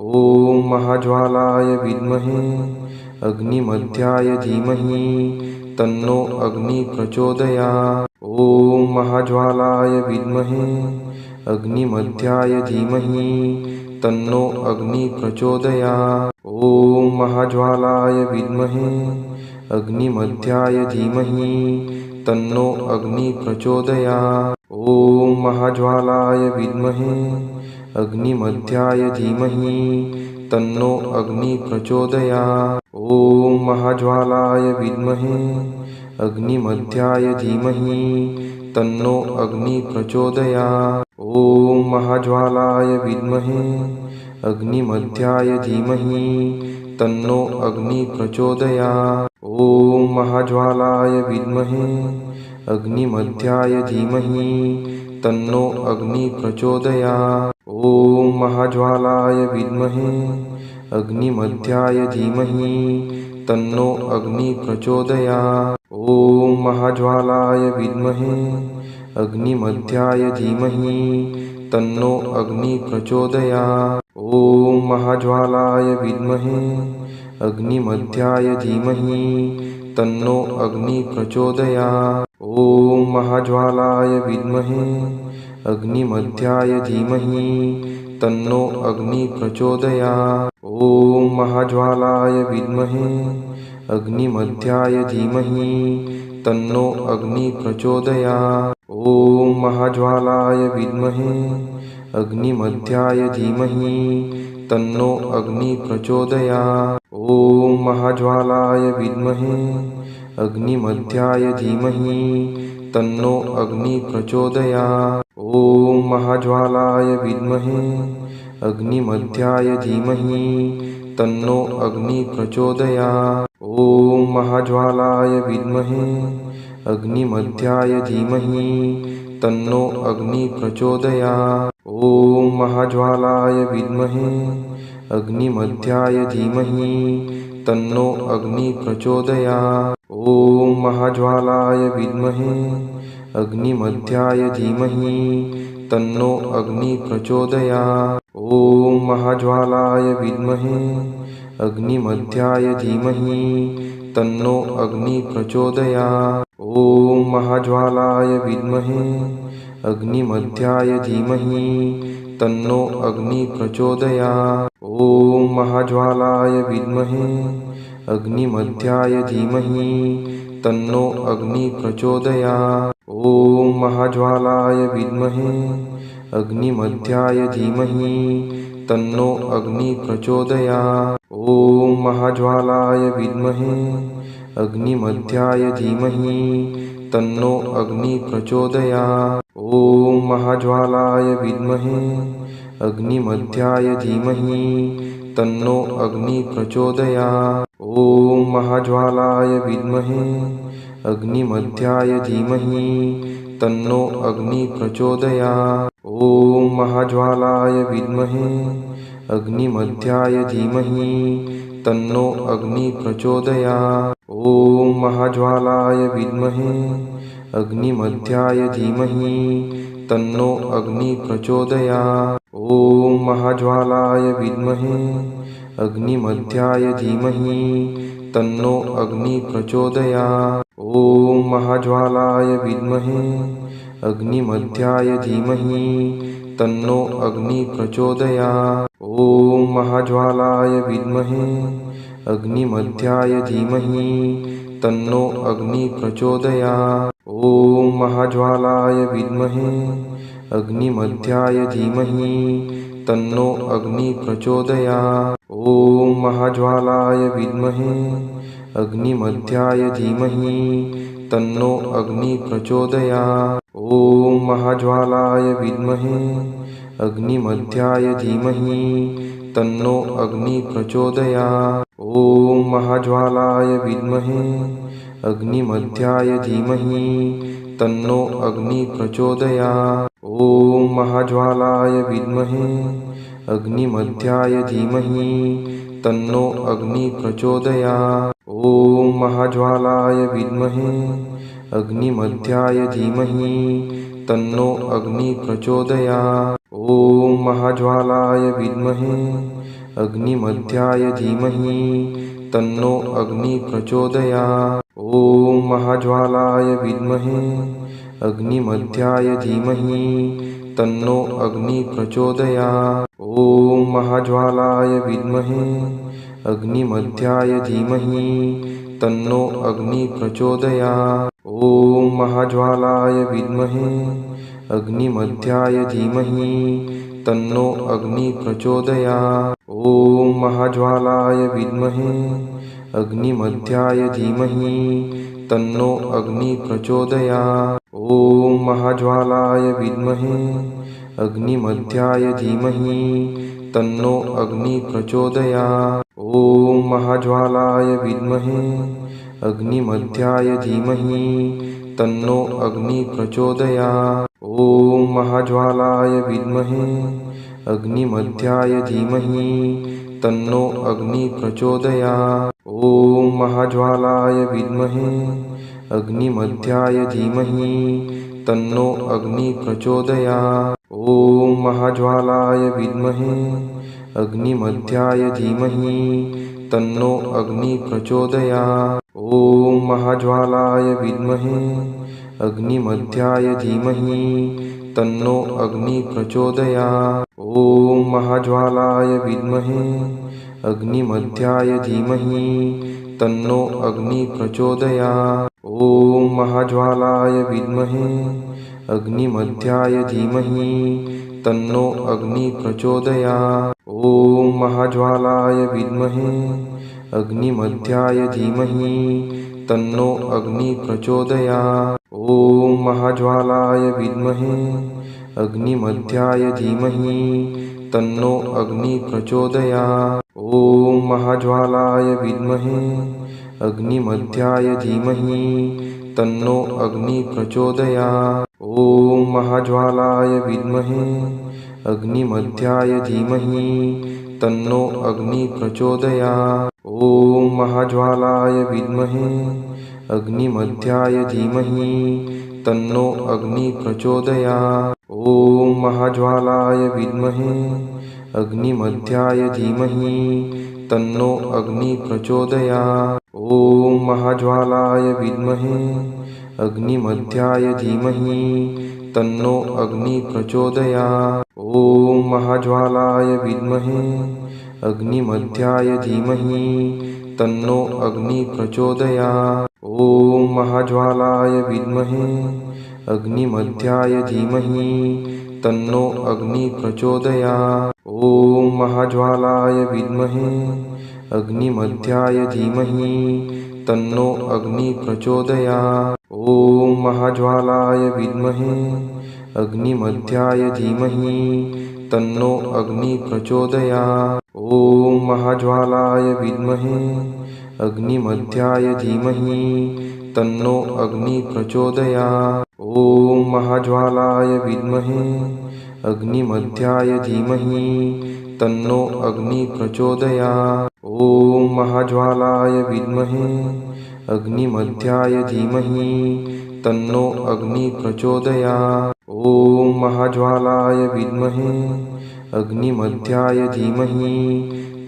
ॐ महाज्वालाय विद्महे अग्निमध्याय धीमहि तन्नो अग्नि प्रचोदयात्। ॐ महाज्वालाय विद्महे अग्निमध्याय धीमहि तन्नो अग्नि प्रचोदयात्। ॐ महाज्वालाय विद्महे अग्निमध्याय धीमहि तन्नो अग्नि प्रचोदयात्। ॐ महाज्वालाय विद्महे अग्निमध्याय धीमहि तन्नो अग्नि प्रचोदयात्। ॐ महाज्वालाय विद्महे अग्निमध्याय धीमहि तन्नो अग्नि प्रचोदयात्। ॐ महाज्वालाय विद्महे अग्निमध्याय धीमहि तन्नो अग्नि प्रचोदयात्। ॐ महाज्वालाय विद्महे अग्निमध्याय धीमहि तन्नो अग्नि प्रचोदयात्। ॐ महाज्वालाय विद्महे अग्निमध्याय धीमहि तन्नो अग्नि प्रचोदयात्। ॐ महाज्वालाय विद्महे अग्निमध्याय धीमहि तन्नो अग्नि प्रचोदयात्। ॐ महाज्वालाय विद्महे अग्निमध्याय धीमहि तन्नो अग्नि प्रचोदयात्। ॐ महाज्वालाय विद्महे अग्निमध्याय धीमहि तन्नो अग्नि प्रचोदयात्। ॐ महाज्वालाय विद्महे अग्निमध्याय धीमहि तन्नो अग्नि प्रचोदयात्। ॐ महाज्वालाय विद्महे अग्निमध्याय धीमहि तन्नो अग्नि प्रचोदयात्। ॐ महाज्वालाय विद्महे अग्निमध्याय धीमहि तन्नो अग्नि प्रचोदयात्। ॐ महाज्वालाय विद्महे अग्निमध्याय धीमहि तन्नो अग्नि प्रचोदयात्। ॐ महाज्वालाय विद्महे अग्निमध्याय धीमहि तन्नो अग्नि प्रचोदयात्। ॐ महाज्वालाय विद्महे अग्निमध्याय धीमहि तन्नो अग्नि प्रचोदयात्। ॐ महाज्वालाय विद्महे अग्निमध्याय धीमहि तन्नो अग्नि प्रचोदयात्। ॐ महाज्वालाय विद्महे अग्निमध्याय धीमहि तन्नो अग्नि प्रचोदयात्। ॐ महाज्वालाय विद्महे अग्निमध्याय धीमहि तन्नो अग्नि प्रचोदयात्। ॐ महाज्वालाय विद्महे अग्निमध्याय धीमहि तन्नो अग्नि प्रचोदयात्। ॐ महाज्वालाय विद्महे अग्निमध्याय धीमहि तन्नो अग्नि प्रचोदयात्। ॐ महाज्वालाय विद्महे अग्निमध्याय धीमहि तन्नो अग्नि प्रचोदयात्। ॐ महाज्वालाय विद्महे अग्निमध्याय धीमहि तन्नो अग्नि प्रचोदयात्। ॐ महाज्वालाय विद्महे अग्निमध्याय धीमहि तन्नो अग्नि प्रचोदयात्। ॐ महाज्वालाय विद्महे अग्निमध्याय धीमहि तन्नो अग्नि प्रचोदयात्। ॐ महाज्वालाय विद्महे अग्निमध्याय धीमहि तन्नो अग्नि प्रचोदयात्। ॐ महाज्वालाय विद्महे अग्निमध्याय धीमहि तन्नो अग्नि प्रचोदयात्। ॐ महाज्वालाय विद्महे अग्निमध्याय धीमहि तन्नो अग्नि प्रचोदयात्। ॐ महाज्वालाय विद्महे अग्निमध्याय धीमहि तन्नो अग्नि प्रचोदयात्। ॐ महाज्वालाय विद्महे अग्निमध्याय धीमहि तन्नो अग्नि प्रचोदयात्। ॐ महाज्वालाय विद्महे अग्निमध्याय धीमहि तन्नो अग्नि प्रचोदयात्। ॐ महाज्वालाय विद्महे अग्निमध्याय धीमहि तन्नो अग्नि प्रचोदयात्। ॐ महाज्वालाय विद्महे अग्निमध्याय धीमहि तन्नो अग्नि प्रचोदयात्। ॐ महाज्वालाय विद्महे अग्निमध्याय धीमहि तन्नो अग्नि प्रचोदयात्। ॐ महाज्वालाय विद्महे अग्निमध्याय धीमहि तन्नो अग्नि प्रचोदयात्। ॐ महाज्वालाय विद्महे अग्निमध्याय धीमहि तन्नो अग्नि प्रचोदयात्। ॐ महाज्वालाय विद्महे अग्निमध्याय धीमहि तन्नो अग्नि प्रचोदयात्। ॐ महाज्वालाय विद्महे अग्निमध्याय धीमहि तन्नो अग्नि प्रचोदयात्। ॐ महाज्वालाय विद्महे अग्निमध्याय धीमहि तन्नो अग्नि प्रचोदयात्। ॐ महाज्वालाय विद्महे अग्निमध्याय धीमहि तन्नो अग्नि प्रचोदयात्। ॐ महाज्वालाय विद्महे अग्निमध्याय धीमहि तन्नो अग्नि प्रचोदयात्। ॐ महाज्वालाय विद्महे अग्निमध्याय धीमहि तन्नो अग्नि प्रचोदयात्। ॐ महाज्वालाय विद्महे अग्निमध्याय धीमहि तन्नो अग्नि प्रचोदयात्। ॐ महाज्वालाय विद्महे अग्निमध्याय धीमहि तन्नो अग्नि प्रचोदयात्। ॐ महाज्वालाय विद्महे अग्निमध्याय धीमहि तन्नो अग्नि प्रचोदयात्। ॐ महाज्वालाय विद्महे अग्निमध्याय धीमहि तन्नो अग्नि प्रचोदयात्। ॐ महाज्वालाय विद्महे अग्निमध्याय धीमहि तन्नो अग्नि प्रचोदयात्। ॐ महाज्वालाय विद्महे अग्निमध्याय धीमहि तन्नो अग्नि प्रचोदयात्। ॐ महाज्वालाय विद्महे अग्निमध्याय धीमहि तन्नो अग्नि प्रचोदयात्। ॐ महाज्वालाय विद्महे अग्निमध्याय धीमहि तन्नो अग्नि प्रचोदयात्। ॐ महाज्वालाय विद्महे अग्निमध्याय धीमहि तन्नो अग्नि प्रचोदयात्। ॐ महाज्वालाय विद्महे अग्निमध्याय धीमहि तन्नो अग्नि प्रचोदयात्। ॐ महाज्वालाय विद्महे अग्निमध्याय धीमहि तन्नो अग्नि प्रचोदयात्। ॐ महाज्वालाय विद्महे अग्निमध्याय धीमहि तन्नो अग्नि प्रचोदयात्। ॐ महाज्वालाय विद्महे अग्निमध्याय धीमहि तन्नो अग्नि प्रचोदयात्। ॐ महाज्वालाय विद्महे अग्निमध्याय धीमहि तन्नो अग्नि प्रचोदयात्। ॐ महाज्वालाय विद्महे अग्निमध्याय धीमहि तन्नो अग्नि प्रचोदयात्। ॐ महाज्वालाय विद्महे अग्निमध्याय धीमहि तन्नो अग्नि प्रचोदयात्। ॐ महाज्वालाय विद्महे अग्निमध्याय धीमहि तन्नो अग्नि प्रचोदयात्। ॐ महाज्वालाय विद्महे अग्निमध्याय धीमहि तन्नो अग्नि प्रचोदयात्। ॐ महाज्वालाय विद्महे अग्निमध्याय धीमहि तन्नो अग्नि प्रचोदयात्। ॐ महाज्वालाय विद्महे अग्निमध्याय धीमहि तन्नो अग्नि प्रचोदयात्। ॐ महाज्वालाय विद्महे अग्निमध्याय धीमहि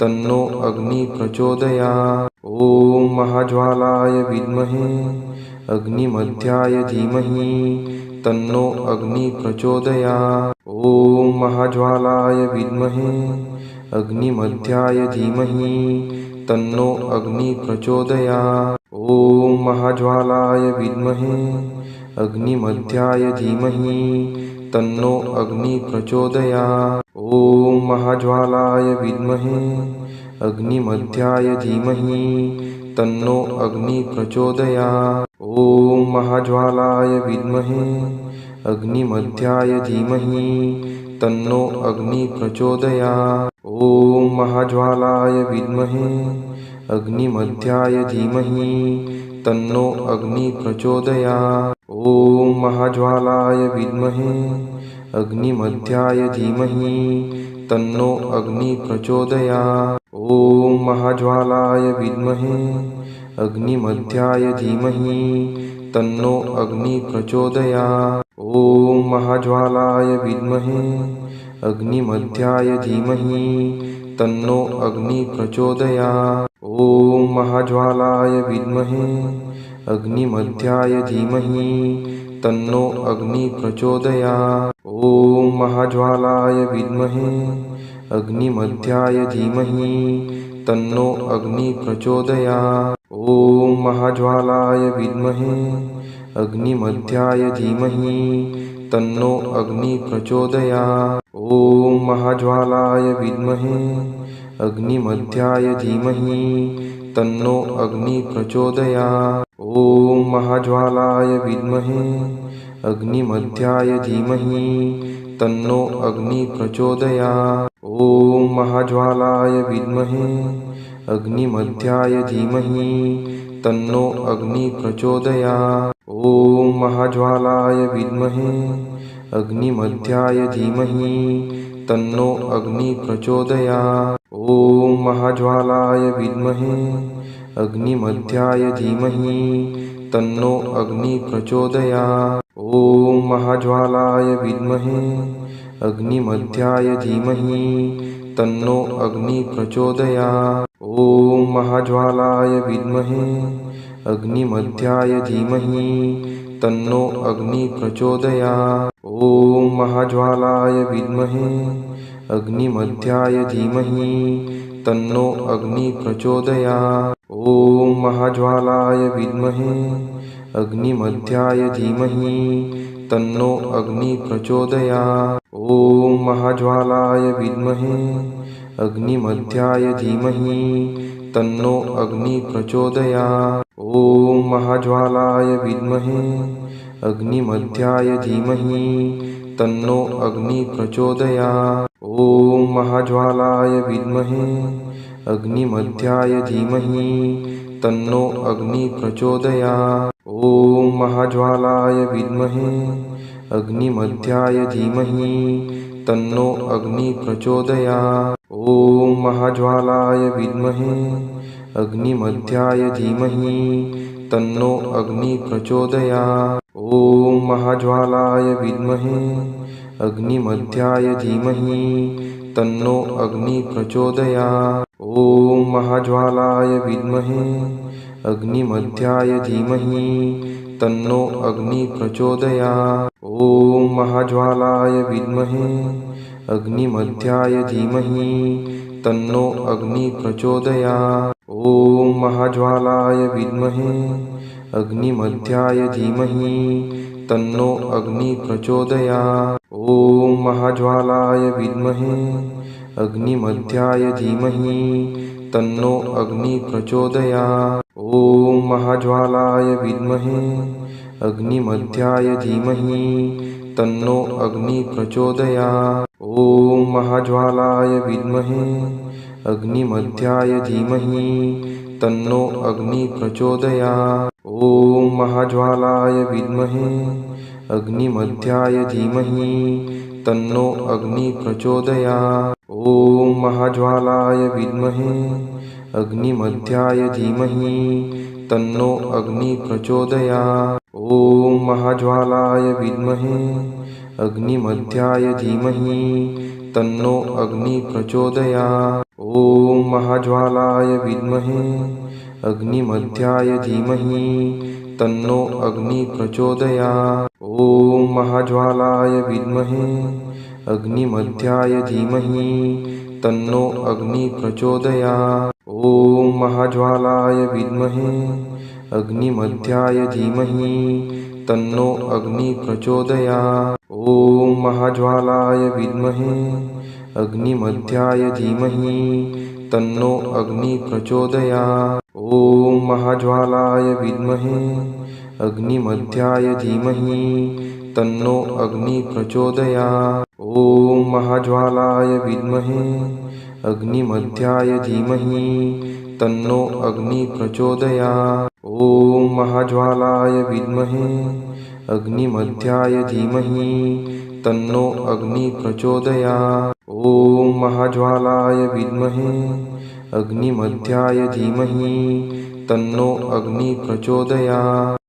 तन्नो अग्नि प्रचोदयात्। ॐ महाज्वालाय विद्महे अग्निमध्याय धीमहि तन्नो अग्नि प्रचोदयात्। ॐ महाज्वालाय विद्महे अग्निमध्याय धीमहि तन्नो अग्नि प्रचोदयात्। ॐ महाज्वालाय विद्महे अग्निमध्याय धीमहि तन्नो अग्नि प्रचोदयात्। ॐ महाज्वालाय विद्महे अग्निमध्याय धीमहि तन्नो अग्नि प्रचोदयात्। ॐ महाज्वालाय विद्महे अग्निमध्याय धीमहि तन्नो अग्नि प्रचोदयात्। ॐ महाज्वालाय विद्महे अग्निमध्याय धीमहि तन्नो अग्नि प्रचोदयात्। ॐ महाज्वालाय विद्महे अग्निमध्याय धीमहि तन्नो अग्नि प्रचोदयात्। ॐ महाज्वालाय विद्महे अग्निमध्याय धीमहि तन्नो अग्नि प्रचोदयात्। ॐ महाज्वालाय विद्महे अग्निमध्याय धीमहि तन्नो अग्नि प्रचोदयात्। ॐ महाज्वालाय विद्महे अग्निमध्याय धीमहि तन्नो अग्नि प्रचोदयात्। ॐ महाज्वालाय विद्महे अग्निमध्याय धीमहि तन्नो अग्नि प्रचोदयात्। ॐ महाज्वालाय विद्महे अग्निमध्याय धीमहि तन्नो अग्नि प्रचोदयात्। ॐ महाज्वालाय विद्महे अग्निमध्याय धीमहि तन्नो अग्नि प्रचोदयात्। ॐ महाज्वालाय विद्महे अग्निमध्याय धीमहि तन्नो अग्नि प्रचोदयात्। ॐ महाज्वालाय विद्महे अग्निमध्याय धीमहि तन्नो अग्नि प्रचोदयात्। ॐ महाज्वालाय विद्महे अग्निमध्याय धीमहि तन्नो अग्नि प्रचोदयात्। ॐ महाज्वालाय विद्महे अग्निमध्याय धीमहि तन्नो अग्नि प्रचोदयात्। ॐ महाज्वालाय विद्महे अग्निमध्याय धीमहि तन्नो अग्नि प्रचोदयात्। ॐ महाज्वालाय विद्महे अग्निमध्याय धीमहि तन्नो अग्नि प्रचोदयात्। ॐ महाज्वालाय विद्महे अग्निमध्याय धीमहि तन्नो अग्नि प्रचोदयात्। ॐ महाज्वालाय विद्महे अग्निमध्याय धीमहि तन्नो अग्नि प्रचोदयात्। ॐ महाज्वालाय विद्महे अग्निमध्याय धीमहि तन्नो अग्नि प्रचोदयात्। ॐ महाज्वालाय विद्महे अग्निमध्याय धीमहि तन्नो अग्नि प्रचोदयात्। ॐ महाज्वालाय विद्महे अग्निमध्याय धीमहि तन्नो अग्नि प्रचोदयात्। ॐ महाज्वालाय विद्महे अग्निमध्याय धीमहि तन्नो अग्नि प्रचोदयात्। ॐ महाज्वालाय विद्महे अग्निमध्याय धीमहि तन्नो अग्नि प्रचोदयात्। ॐ महाज्वालाय विद्महे अग्निमध्याय धीमहि तन्नो अग्नि प्रचोदयात्। ॐ महाज्वालाय विद्महे अग्निमध्याय धीमहि तन्नो अग्नि प्रचोदयात्। ॐ महाज्वालाय विद्महे अग्निमध्याय धीमहि तन्नो अग्नि प्रचोदयात्। ॐ महाज्वालाय विद्महे अग्निमध्याय धीमहि तन्नो अग्नि प्रचोदयात्। ॐ महाज्वालाय विद्महे अग्निमध्याय धीमहि तन्नो अग्नि प्रचोदयात्। ॐ महाज्वालाय विद्महे अग्निमध्याय धीमहि तन्नो अग्नि प्रचोदयात्। ॐ महाज्वालाय विद्महे अग्निमध्याय धीमहि तन्नो अग्नि प्रचोदयात्। ॐ महाज्वालाय विद्महे अग्निमध्याय धीमहि तन्नो अग्नि प्रचोदयात्। ॐ महाज्वालाय विद्महे अग्निमध्याय धीमहि तन्नो अग्नि प्रचोदयात्। ॐ महाज्वालाय विद्महे अग्निमध्याय धीमहि तन्नो अग्नि प्रचोदयात्। ॐ महाज्वालाय विद्महे अग्निमध्याय धीमहि तन्नो अग्नि प्रचोदयात्। ॐ महाज्वालाय विद्महे अग्निमध्याय धीमहि तन्नो अग्नि प्रचोदयात्। ॐ महाज्वालाय विद्महे अग्निमध्याय धीमहि तन्नो अग्नि प्रचोदयात्। ॐ महाज्वालाय विद्महे अग्निमध्याय धीमहि तन्नो अग्नि प्रचोदयात्। ॐ महाज्वालाय विद्महे अग्निमध्याय धीमहि तन्नो अग्नि प्रचोदयात्। ॐ महाज्वालाय विद्महे अग्निमध्याय धीमहि तन्नो अग्नि प्रचोदयात्। ॐ महाज्वालाय विद्महे अग्निमध्याय धीमहि तन्नो अग्नि प्रचोदयात्। ॐ महाज्वालाय विद्महे अग्निमध्याय धीमहि तन्नो अग्नि प्रचोदयात्।